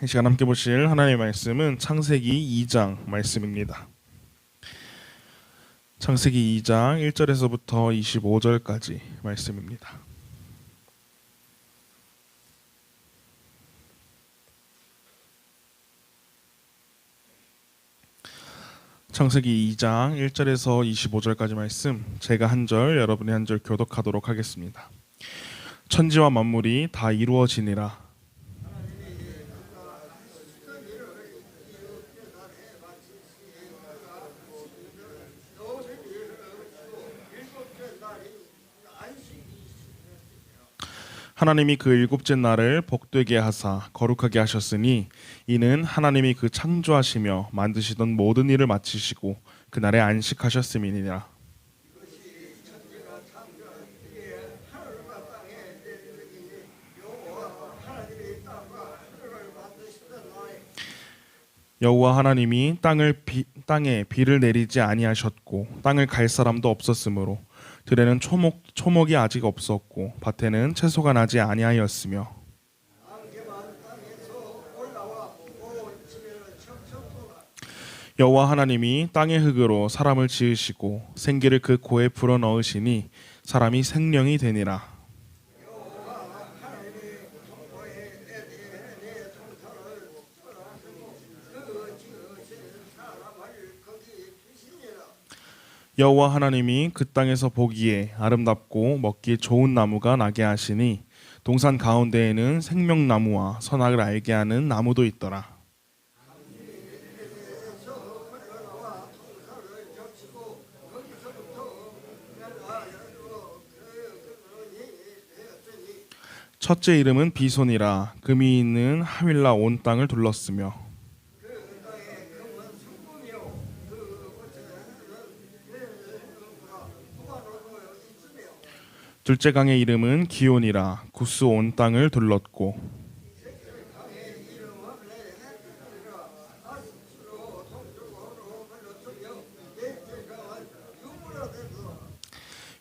이 시간 함께 보실 하나님의 말씀은 창세기 2장 말씀입니다. 창세기 2장 1절에서부터 25절까지 말씀입니다. 창세기 2장 1절에서 25절까지 말씀, 제가 한 절, 여러분이 한 절 교독하도록 하겠습니다. 천지와 만물이 다 이루어지니라. 하나님이 그 일곱째 날을 복되게 하사 거룩하게 하셨으니 이는 하나님이 그 창조하시며 만드시던 모든 일을 마치시고 그날에 안식하셨음이니라. 여호와 하나님이 땅에 비를 내리지 아니하셨고 땅을 갈 사람도 없었으므로 들에는 초목이 아직 없었고 밭에는 채소가 나지 아니하였으며 여호와 하나님이 땅의 흙으로 사람을 지으시고 생기를 그 코에 불어넣으시니 사람이 생명이 되니라. 여호와 하나님이 그 땅에서 보기에 아름답고 먹기에 좋은 나무가 나게 하시니 동산 가운데에는 생명나무와 선악을 알게 하는 나무도 있더라. 첫째 이름은 비손이라. 금이 있는 하윌라 온 땅을 둘렀으며 둘째 강의 이름은 기온이라. 구스 온 땅을 둘렀고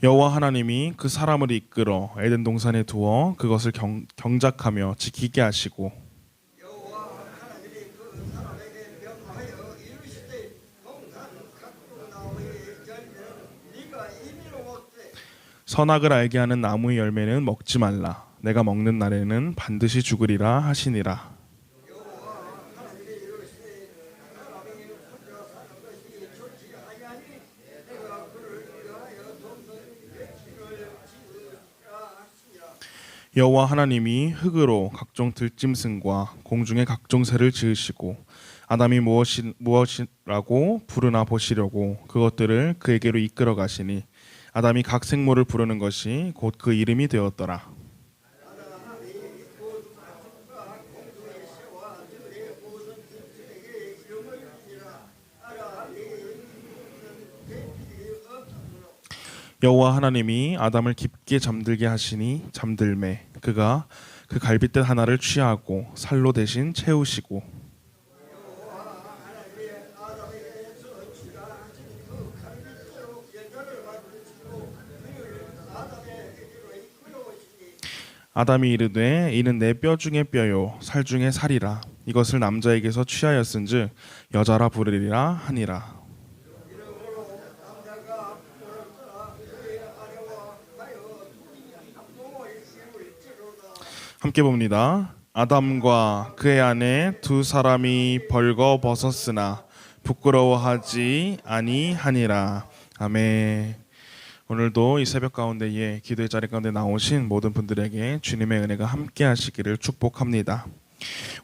여호와 하나님이 그 사람을 이끌어 에덴 동산에 두어 그것을 경작하며 지키게 하시고 선악을 알게 하는 나무의 열매는 먹지 말라. 내가 먹는 날에는 반드시 죽으리라 하시니라. 여호와 하나님이 흙으로 각종 들짐승과 공중의 각종 새를 지으시고 아담이 무엇이라고 부르나 보시려고 그것들을 그에게로 이끌어 가시니 아담이 각 생물을 부르는 것이 곧 그 이름이 되었더라. 여호와 하나님이 아담을 깊게 잠들게 하시니 잠들매 그가 그 갈빗대 하나를 취하고 살로 대신 채우시고 아담이 이르되 이는 내 뼈 중에 뼈요 살 중에 살이라. 이것을 남자에게서 취하였은즉 여자라 부르리라 하니라. 함께 봅니다. 아담과 그의 아내 두 사람이 벌거 벗었으나 부끄러워하지 아니하니라. 아멘. 오늘도 이 새벽 가운데에 기도의 자리 가운데 나오신 모든 분들에게 주님의 은혜가 함께 하시기를 축복합니다.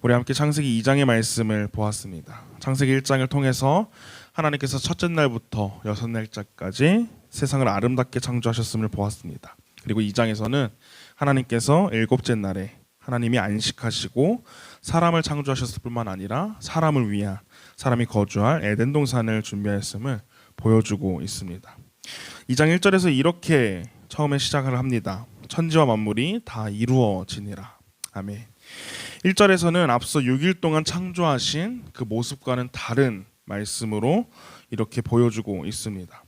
우리 함께 창세기 2장의 말씀을 보았습니다. 창세기 1장을 통해서 하나님께서 첫째 날부터 여섯 날짜까지 세상을 아름답게 창조하셨음을 보았습니다. 그리고 2장에서는 하나님께서 일곱째 날에 하나님이 안식하시고 사람을 창조하셨을 뿐만 아니라 사람을 위한 사람이 거주할 에덴 동산을 준비하였음을 보여주고 있습니다. 2장 1절에서 이렇게 처음에 시작을 합니다. 천지와 만물이 다 이루어지니라. 아멘. 1절에서는 앞서 6일 동안 창조하신 그 모습과는 다른 말씀으로 이렇게 보여주고 있습니다.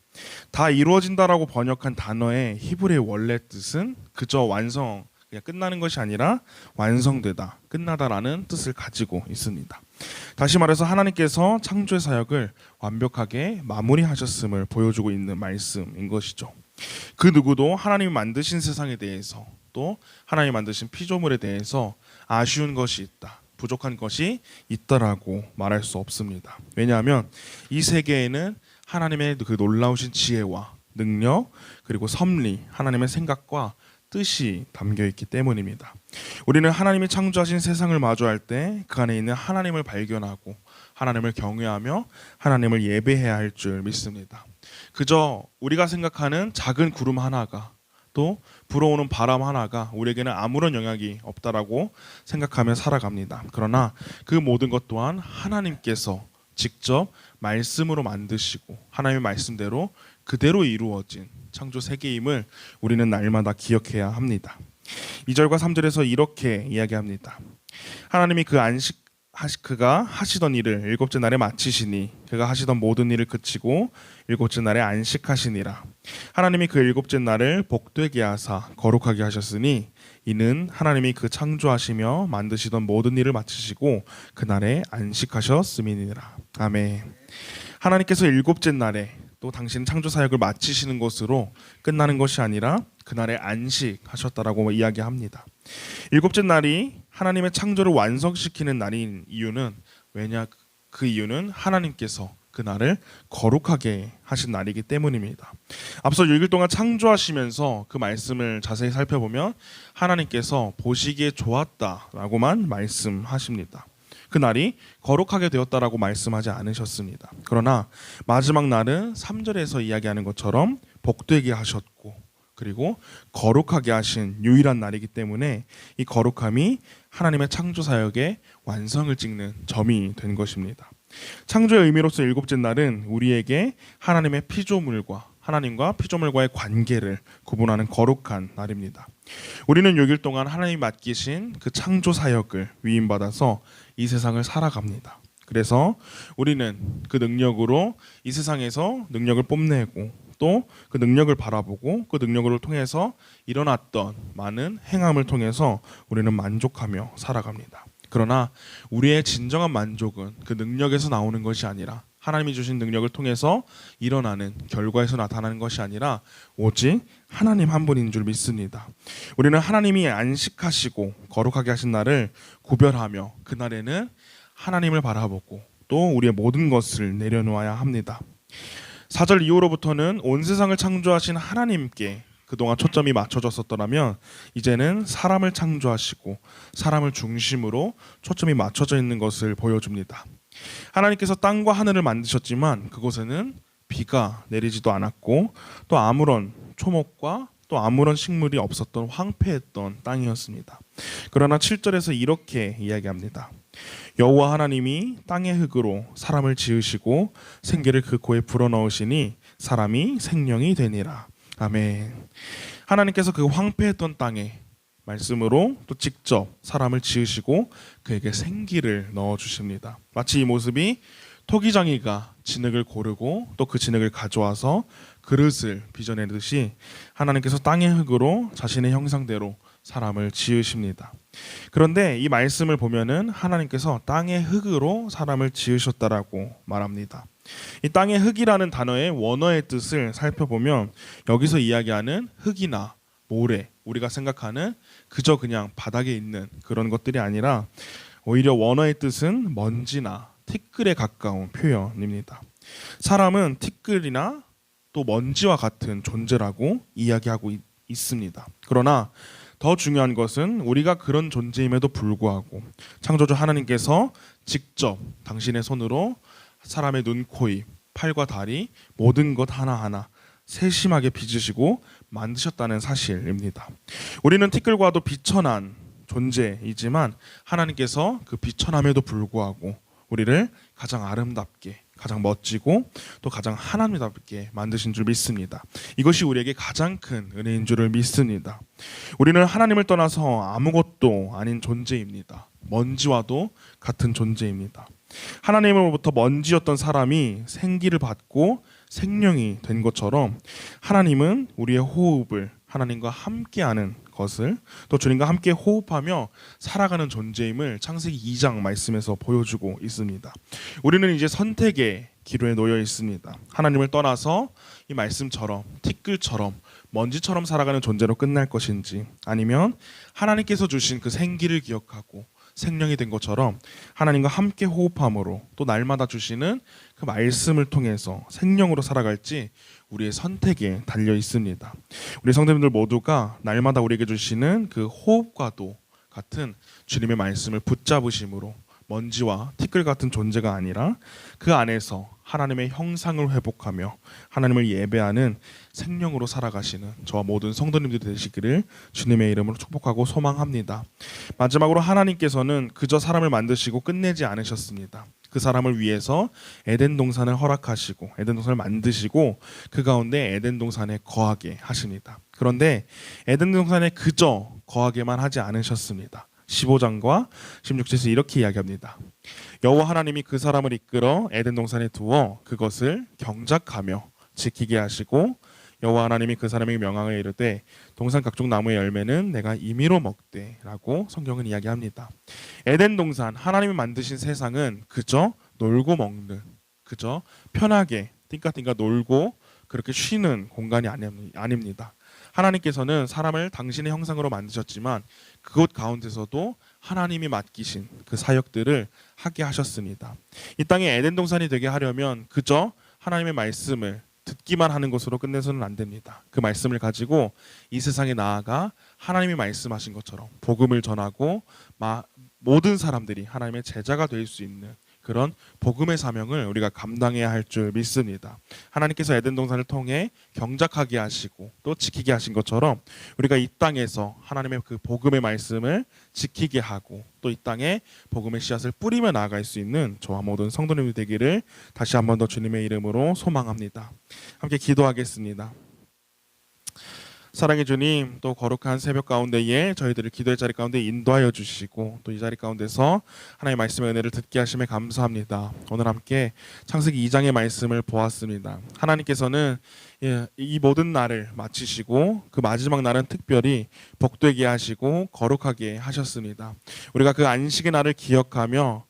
다 이루어진다라고 번역한 단어의 히브리의 원래 뜻은 그저 완성, 그냥 끝나는 것이 아니라 완성되다, 끝나다라는 뜻을 가지고 있습니다. 다시 말해서 하나님께서 창조의 사역을 완벽하게 마무리하셨음을 보여주고 있는 말씀인 것이죠. 그 누구도 하나님이 만드신 세상에 대해서 또 하나님이 만드신 피조물에 대해서 아쉬운 것이 있다, 부족한 것이 있다라고 말할 수 없습니다. 왜냐하면 이 세계에는 하나님의 그 놀라우신 지혜와 능력 그리고 섭리, 하나님의 생각과 뜻이 담겨 있기 때문입니다. 우리는 하나님이 창조하신 세상을 마주할 때 그 안에 있는 하나님을 발견하고 하나님을 경외하며 하나님을 예배해야 할 줄 믿습니다. 그저 우리가 생각하는 작은 구름 하나가 또 불어오는 바람 하나가 우리에게는 아무런 영향이 없다라고 생각하며 살아갑니다. 그러나 그 모든 것 또한 하나님께서 직접 말씀으로 만드시고 하나님의 말씀대로 그대로 이루어진 창조 세계임을 우리는 날마다 기억해야 합니다. 2절과 3절에서 이렇게 이야기합니다. 하나님이 그가 하시던 일을 일곱째 날에 마치시니 그가 하시던 모든 일을 그치고 일곱째 날에 안식하시니라. 하나님이 그 일곱째 날을 복되게 하사 거룩하게 하셨으니 이는 하나님이 그 창조하시며 만드시던 모든 일을 마치시고 그날에 안식하셨음이니라. 아멘. 하나님께서 일곱째 날에 또 당신 창조 사역을 마치시는 것으로 끝나는 것이 아니라 그날에 안식하셨다라고 이야기합니다. 일곱째 날이 하나님의 창조를 완성시키는 날인 이유는 그 이유는 하나님께서 그 날을 거룩하게 하신 날이기 때문입니다. 앞서 6일 동안 창조하시면서 그 말씀을 자세히 살펴보면 하나님께서 보시기에 좋았다라고만 말씀하십니다. 그 날이 거룩하게 되었다라고 말씀하지 않으셨습니다. 그러나 마지막 날은 3절에서 이야기하는 것처럼 복되게 하셨고 그리고 거룩하게 하신 유일한 날이기 때문에 이 거룩함이 하나님의 창조 사역의 완성을 찍는 점이 된 것입니다. 창조의 의미로서 일곱째 날은 우리에게 하나님의 피조물과 하나님과 피조물과의 관계를 구분하는 거룩한 날입니다. 우리는 6일 동안 하나님이 맡기신 그 창조 사역을 위임받아서 이 세상을 살아갑니다. 그래서 우리는 그 능력으로 이 세상에서 능력을 뽐내고 또 그 능력을 바라보고 그 능력을 통해서 일어났던 많은 행함을 통해서 우리는 만족하며 살아갑니다. 그러나 우리의 진정한 만족은 그 능력에서 나오는 것이 아니라 하나님이 주신 능력을 통해서 일어나는 결과에서 나타나는 것이 아니라 오직 하나님 한 분인 줄 믿습니다. 우리는 하나님이 안식하시고 거룩하게 하신 날을 구별하며 그날에는 하나님을 바라보고 또 우리의 모든 것을 내려놓아야 합니다. 4절 이후로부터는 온 세상을 창조하신 하나님께 그동안 초점이 맞춰졌었더라면 이제는 사람을 창조하시고 사람을 중심으로 초점이 맞춰져 있는 것을 보여줍니다. 하나님께서 땅과 하늘을 만드셨지만 그곳에는 비가 내리지도 않았고 또 아무런 초목과 또 아무런 식물이 없었던 황폐했던 땅이었습니다. 그러나 7절에서 이렇게 이야기합니다. 여호와 하나님이 땅의 흙으로 사람을 지으시고 생기를 그 코에 불어넣으시니 사람이 생명이 되니라. 아멘. 하나님께서 그 황폐했던 땅에 말씀으로 또 직접 사람을 지으시고 그에게 생기를 넣어주십니다. 마치 이 모습이 토기장이가 진흙을 고르고 또 그 진흙을 가져와서 그릇을 빚어내듯이 하나님께서 땅의 흙으로 자신의 형상대로 사람을 지으십니다. 그런데 이 말씀을 보면은 하나님께서 땅의 흙으로 사람을 지으셨다라고 말합니다. 이 땅의 흙이라는 단어의 원어의 뜻을 살펴보면 여기서 이야기하는 흙이나 모래, 우리가 생각하는 그저 그냥 바닥에 있는 그런 것들이 아니라 오히려 원어의 뜻은 먼지나 티끌에 가까운 표현입니다. 사람은 티끌이나 또 먼지와 같은 존재라고 이야기하고 있습니다. 그러나 더 중요한 것은 우리가 그런 존재임에도 불구하고 창조주 하나님께서 직접 당신의 손으로 사람의 눈, 코, 입, 팔과 다리 모든 것 하나하나 세심하게 빚으시고 만드셨다는 사실입니다. 우리는 티끌과도 비천한 존재이지만 하나님께서 그 비천함에도 불구하고 우리를 가장 아름답게, 가장 멋지고 또 가장 하나님답게 만드신 줄 믿습니다. 이것이 우리에게 가장 큰 은혜인 줄을 믿습니다. 우리는 하나님을 떠나서 아무것도 아닌 존재입니다. 먼지와도 같은 존재입니다. 하나님으로부터 먼지였던 사람이 생기를 받고 생명이 된 것처럼 하나님은 우리의 호흡을 하나님과 함께하는 것을 또 주님과 함께 호흡하며 살아가는 존재임을 창세기 2장 말씀에서 보여주고 있습니다. 우리는 이제 선택의 기로에 놓여 있습니다. 하나님을 떠나서 이 말씀처럼 티끌처럼 먼지처럼 살아가는 존재로 끝날 것인지, 아니면 하나님께서 주신 그 생기를 기억하고 생명이 된 것처럼 하나님과 함께 호흡함으로 또 날마다 주시는 그 말씀을 통해서 생명으로 살아갈지 우리의 선택에 달려 있습니다. 우리 성도님들 모두가 날마다 우리에게 주시는 그 호흡과도 같은 주님의 말씀을 붙잡으심으로 먼지와 티끌 같은 존재가 아니라 그 안에서 하나님의 형상을 회복하며 하나님을 예배하는 생명으로 살아가시는 저와 모든 성도님들이 되시기를 주님의 이름으로 축복하고 소망합니다. 마지막으로 하나님께서는 그저 사람을 만드시고 끝내지 않으셨습니다. 그 사람을 위해서 에덴 동산을 허락하시고 에덴 동산을 만드시고 그 가운데 에덴 동산에 거하게 하십니다. 그런데 에덴 동산에 그저 거하게만 하지 않으셨습니다. 15장과 16절에서 이렇게 이야기합니다. 여호와 하나님이 그 사람을 이끌어 에덴 동산에 두어 그것을 경작하며 지키게 하시고 여호와 하나님이 그 사람에게 명하여 이르되 동산 각종 나무의 열매는 내가 임의로 먹되라고 성경은 이야기합니다. 에덴 동산, 하나님이 만드신 세상은 그저 놀고 먹는, 그저 편하게 띵까띵까 놀고 그렇게 쉬는 공간이 아닙니다. 하나님께서는 사람을 당신의 형상으로 만드셨지만 그곳 가운데서도 하나님이 맡기신 그 사역들을 하게 하셨습니다. 이 땅에 에덴 동산이 되게 하려면 그저 하나님의 말씀을 듣기만 하는 것으로 끝내서는 안 됩니다. 그 말씀을 가지고 이 세상에 나아가 하나님이 말씀하신 것처럼 복음을 전하고 모든 사람들이 하나님의 제자가 될 수 있는 그런 복음의 사명을 우리가 감당해야 할 줄 믿습니다. 하나님께서 에덴 동산을 통해 경작하게 하시고 또 지키게 하신 것처럼 우리가 이 땅에서 하나님의 그 복음의 말씀을 지키게 하고 또 이 땅에 복음의 씨앗을 뿌리며 나아갈 수 있는 저와 모든 성도님들 되기를 다시 한 번 더 주님의 이름으로 소망합니다. 함께 기도하겠습니다. 사랑의 주님, 또 거룩한 새벽 가운데에 저희들을 기도의 자리 가운데 인도하여 주시고 또 이 자리 가운데서 하나님의 말씀의 은혜를 듣게 하심에 감사합니다. 오늘 함께 창세기 2장의 말씀을 보았습니다. 하나님께서는 이 모든 날을 마치시고 그 마지막 날은 특별히 복되게 하시고 거룩하게 하셨습니다. 우리가 그 안식의 날을 기억하며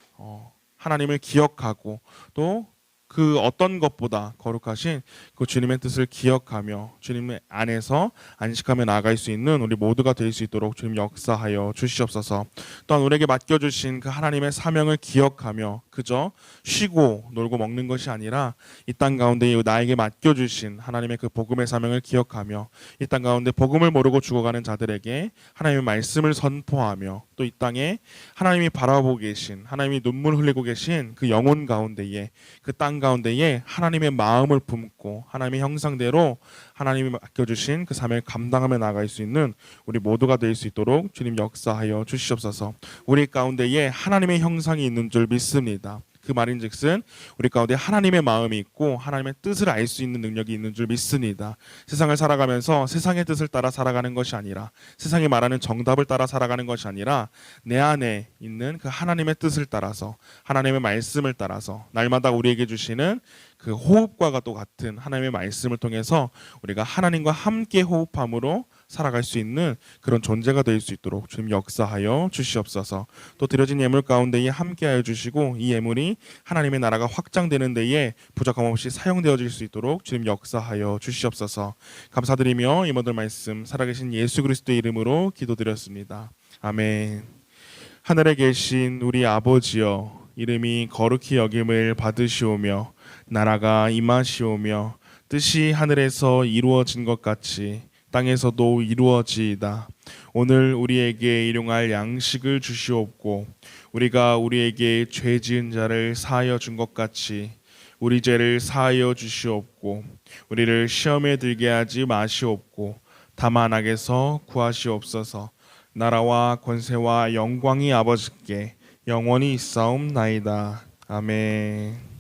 하나님을 기억하고 또 그 어떤 것보다 거룩하신 그 주님의 뜻을 기억하며 주님의 안에서 안식하며 나아갈 수 있는 우리 모두가 될 수 있도록 주님 역사하여 주시옵소서. 또한 우리에게 맡겨주신 그 하나님의 사명을 기억하며 그저 쉬고 놀고 먹는 것이 아니라 이 땅 가운데 나에게 맡겨주신 하나님의 그 복음의 사명을 기억하며 이 땅 가운데 복음을 모르고 죽어가는 자들에게 하나님의 말씀을 선포하며 또 이 땅에 하나님이 바라보고 계신 하나님이 눈물 흘리고 계신 그 영혼 가운데에 그 땅 가운데에 하나님의 마음을 품고 하나님의 형상대로 하나님이 맡겨주신 그 사명을 감당하며 나아갈 수 있는 우리 모두가 될 수 있도록 주님 역사하여 주시옵소서. 우리 가운데에 하나님의 형상이 있는 줄 믿습니다. 그 말인즉슨 우리 가운데 하나님의 마음이 있고 하나님의 뜻을 알 수 있는 능력이 있는 줄 믿습니다. 세상을 살아가면서 세상의 뜻을 따라 살아가는 것이 아니라 세상이 말하는 정답을 따라 살아가는 것이 아니라 내 안에 있는 그 하나님의 뜻을 따라서 하나님의 말씀을 따라서 날마다 우리에게 주시는 그 호흡과 같은 하나님의 말씀을 통해서 우리가 하나님과 함께 호흡함으로 살아갈 수 있는 그런 존재가 될 수 있도록 주님 역사하여 주시옵소서. 또 드려진 예물 가운데에 함께하여 주시고 이 예물이 하나님의 나라가 확장되는 데에 부족함 없이 사용되어질 수 있도록 주님 역사하여 주시옵소서. 감사드리며 이 모든 말씀 살아계신 예수 그리스도의 이름으로 기도드렸습니다. 아멘. 하늘에 계신 우리 아버지여, 이름이 거룩히 여김을 받으시오며 나라가 임하시오며 뜻이 하늘에서 이루어진 것 같이 땅에서도 이루어지이다. 오늘 우리에게 일용할 양식을 주시옵고 우리가 우리에게 죄 지은 자를 사하여 준 것 같이 우리 죄를 사하여 주시옵고 우리를 시험에 들게 하지 마시옵고 다만 악에서 구하시옵소서. 나라와 권세와 영광이 아버지께 영원히 있사옵나이다. 아멘.